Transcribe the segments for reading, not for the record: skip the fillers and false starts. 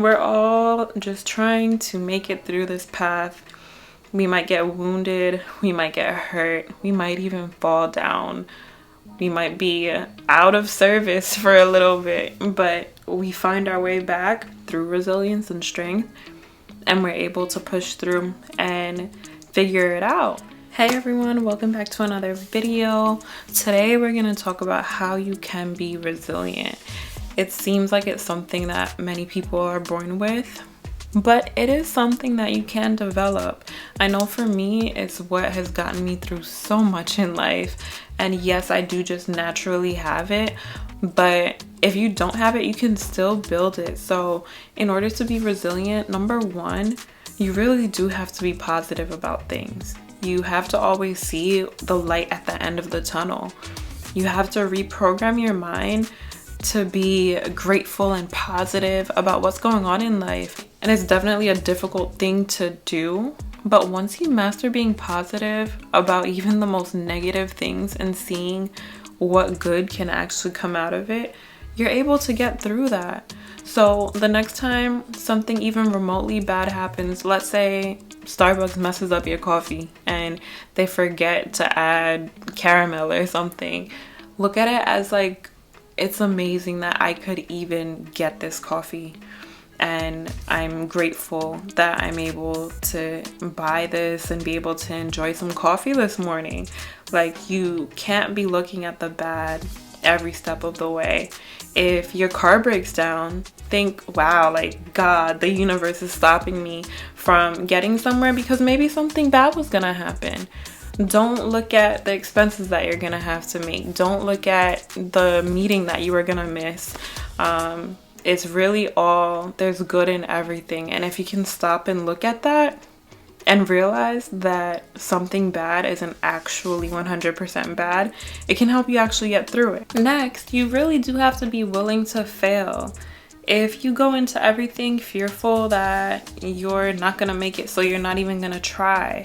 We're all just trying to make it through this path. We might get wounded, we might get hurt, we might even fall down. We might be out of service for a little bit, but we find our way back through resilience and strength, and we're able to push through and figure it out. Hey everyone, welcome back to another video. Today we're going to talk about how you can be resilient. It seems like it's something that many people are born with, but it is something that you can develop. I know for me, it's what has gotten me through so much in life. And yes, I do just naturally have it, but if you don't have it, you can still build it. So in order to be resilient, number one, you really do have to be positive about things. You have to always see the light at the end of the tunnel. You have to reprogram your mind to be grateful and positive about what's going on in life. And it's definitely a difficult thing to do, but once you master being positive about even the most negative things and seeing what good can actually come out of it, you're able to get through that. So the next time something even remotely bad happens, let's say Starbucks messes up your coffee and they forget to add caramel or something, look at it as like, it's amazing that I could even get this coffee, and I'm grateful that I'm able to buy this and be able to enjoy some coffee this morning. Like, you can't be looking at the bad every step of the way. If your car breaks down, think, wow, like, God, the universe is stopping me from getting somewhere because maybe something bad was gonna happen. Don't look at the expenses that you're gonna have to make. Don't look at the meeting that you were gonna miss. It's really all, there's good in everything. And if you can stop and look at that and realize that something bad isn't actually 100% bad, it can help you actually get through it. Next, you really do have to be willing to fail. If you go into everything fearful that you're not gonna make it, so you're not even gonna try,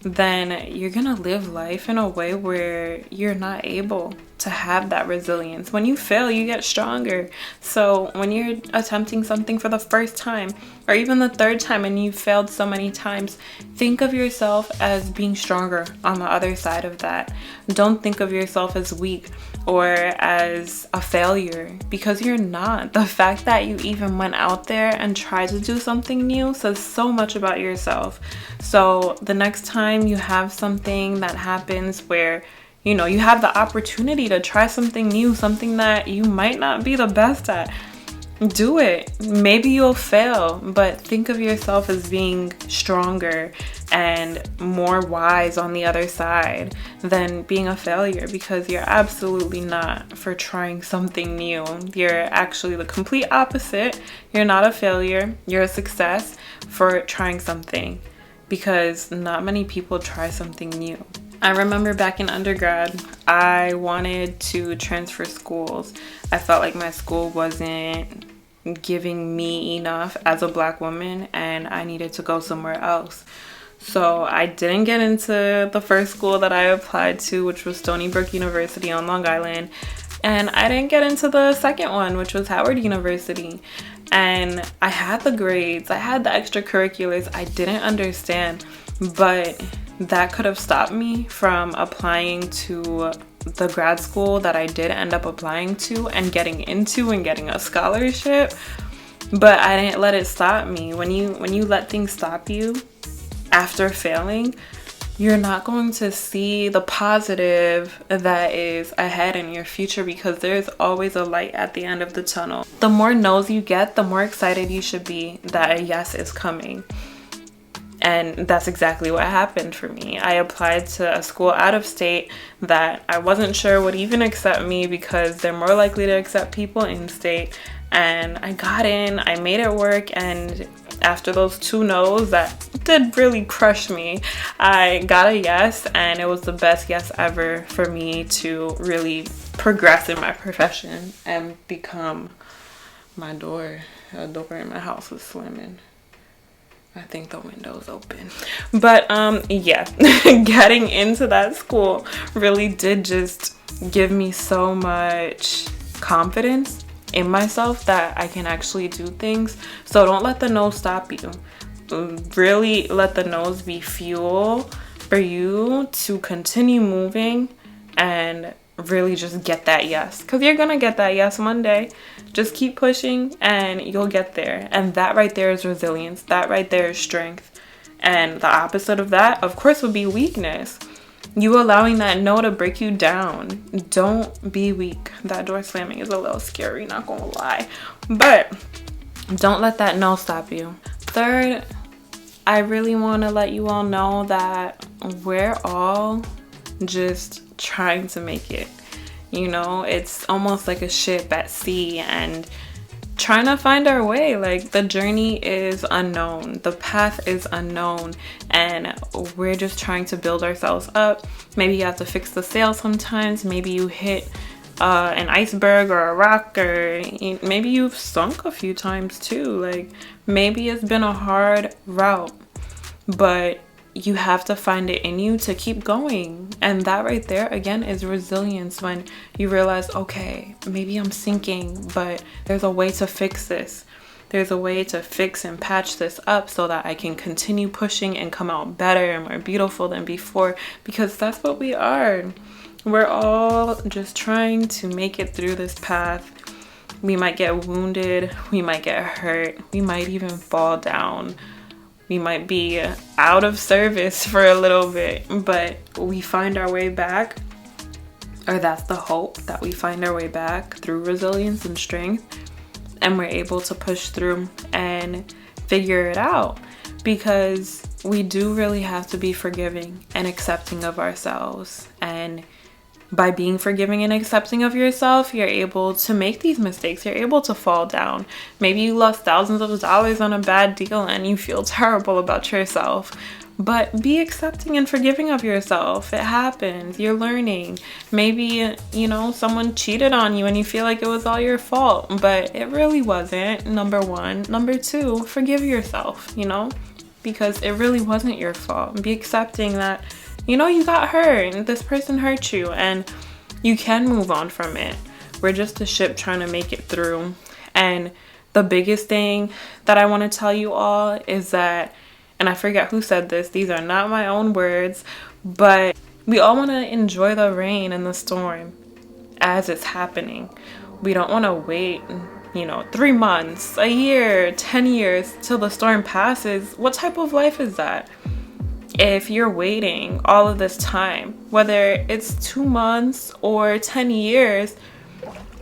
then you're gonna live life in a way where you're not able to have that resilience. When you fail, you get stronger. So when you're attempting something for the first time or even the third time and you've failed so many times, think of yourself as being stronger on the other side of that. Don't think of yourself as weak or as a failure, because you're not. The fact that you even went out there and tried to do something new says so much about yourself. So the next time you have something that happens where you have the opportunity to try something new, something that you might not be the best at, do it. Maybe you'll fail, but think of yourself as being stronger and more wise on the other side than being a failure, because you're absolutely not for trying something new. You're actually the complete opposite. You're not a failure. You're a success for trying something, because not many people try something new. I remember back in undergrad, I wanted to transfer schools. I felt like my school wasn't giving me enough as a Black woman and I needed to go somewhere else. So I didn't get into the first school that I applied to, which was Stony Brook University on Long Island. And I didn't get into the second one, which was Howard University. And I had the grades, I had the extracurriculars, I didn't understand, but that could have stopped me from applying to the grad school that I did end up applying to and getting into and getting a scholarship. But I didn't let it stop me. When you let things stop you after failing, you're not going to see the positive that is ahead in your future, because there's always a light at the end of the tunnel. The more no's you get, the more excited you should be that a yes is coming. And that's exactly what happened for me. I applied to a school out of state that I wasn't sure would even accept me, because they're more likely to accept people in state. And I got in, I made it work, and after those 2 no's that did really crush me, I got a yes, and it was the best yes ever for me to really progress in my profession and become my door. A door in my house was slamming. I think the window's open. But yeah, getting into that school really did just give me so much confidence in myself that I can actually do things. So don't let the no stop you. Really let the no's be fuel for you to continue moving and really just get that yes, because you're gonna get that yes one day. Just keep pushing and you'll get there. And that right there is resilience. That right there is strength. And the opposite of that, of course, would be weakness. You allowing that no to break you down. Don't be weak. That door slamming is a little scary, not gonna lie, but don't let that no stop you. Third, I really want to let you all know that we're all just trying to make it. You know, it's almost like a ship at sea and trying to find our way. Like, the journey is unknown, the path is unknown, and we're just trying to build ourselves up. Maybe you have to fix the sail sometimes. Maybe you hit an iceberg or a rock, or maybe you've sunk a few times too. Like, maybe it's been a hard route, but you have to find it in you to keep going. And that right there, again, is resilience. When you realize, okay, maybe I'm sinking, but there's a way to fix this. There's a way to fix and patch this up so that I can continue pushing and come out better and more beautiful than before, because that's what we are. We're all just trying to make it through this path. We might get wounded, we might get hurt, we might even fall down. We might be out of service for a little bit, but we find our way back, or that's the hope, that we find our way back through resilience and strength, and we're able to push through and figure it out, because we do really have to be forgiving and accepting of ourselves. And by being forgiving and accepting of yourself, you're able to make these mistakes. You're able to fall down. Maybe you lost thousands of dollars on a bad deal and you feel terrible about yourself. But be accepting and forgiving of yourself. It happens. You're learning. Maybe, someone cheated on you and you feel like it was all your fault, but it really wasn't, number one. Number two, forgive yourself, because it really wasn't your fault. Be accepting that you got hurt and this person hurt you, and you can move on from it. We're just a ship trying to make it through. And the biggest thing that I want to tell you all is that, and I forget who said this, these are not my own words, but we all want to enjoy the rain and the storm as it's happening. We don't want to wait 3 months, a year, 10 years till the storm passes. What type of life is that? If you're waiting all of this time, whether it's 2 months or 10 years,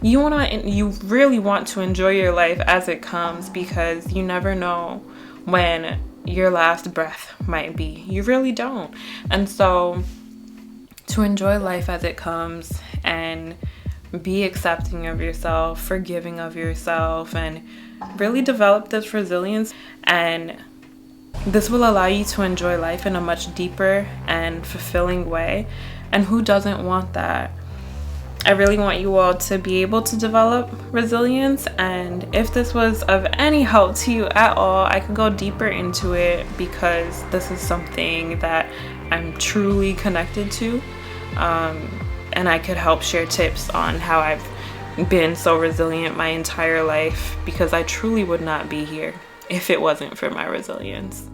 you really want to enjoy your life as it comes, because you never know when your last breath might be. You really don't. And so to enjoy life as it comes and be accepting of yourself, forgiving of yourself, and really develop this resilience, and this will allow you to enjoy life in a much deeper and fulfilling way. And who doesn't want that? I really want you all to be able to develop resilience. And if this was of any help to you at all, I could go deeper into it, because this is something that I'm truly connected to. And I could help share tips on how I've been so resilient my entire life, because I truly would not be here if it wasn't for my resilience.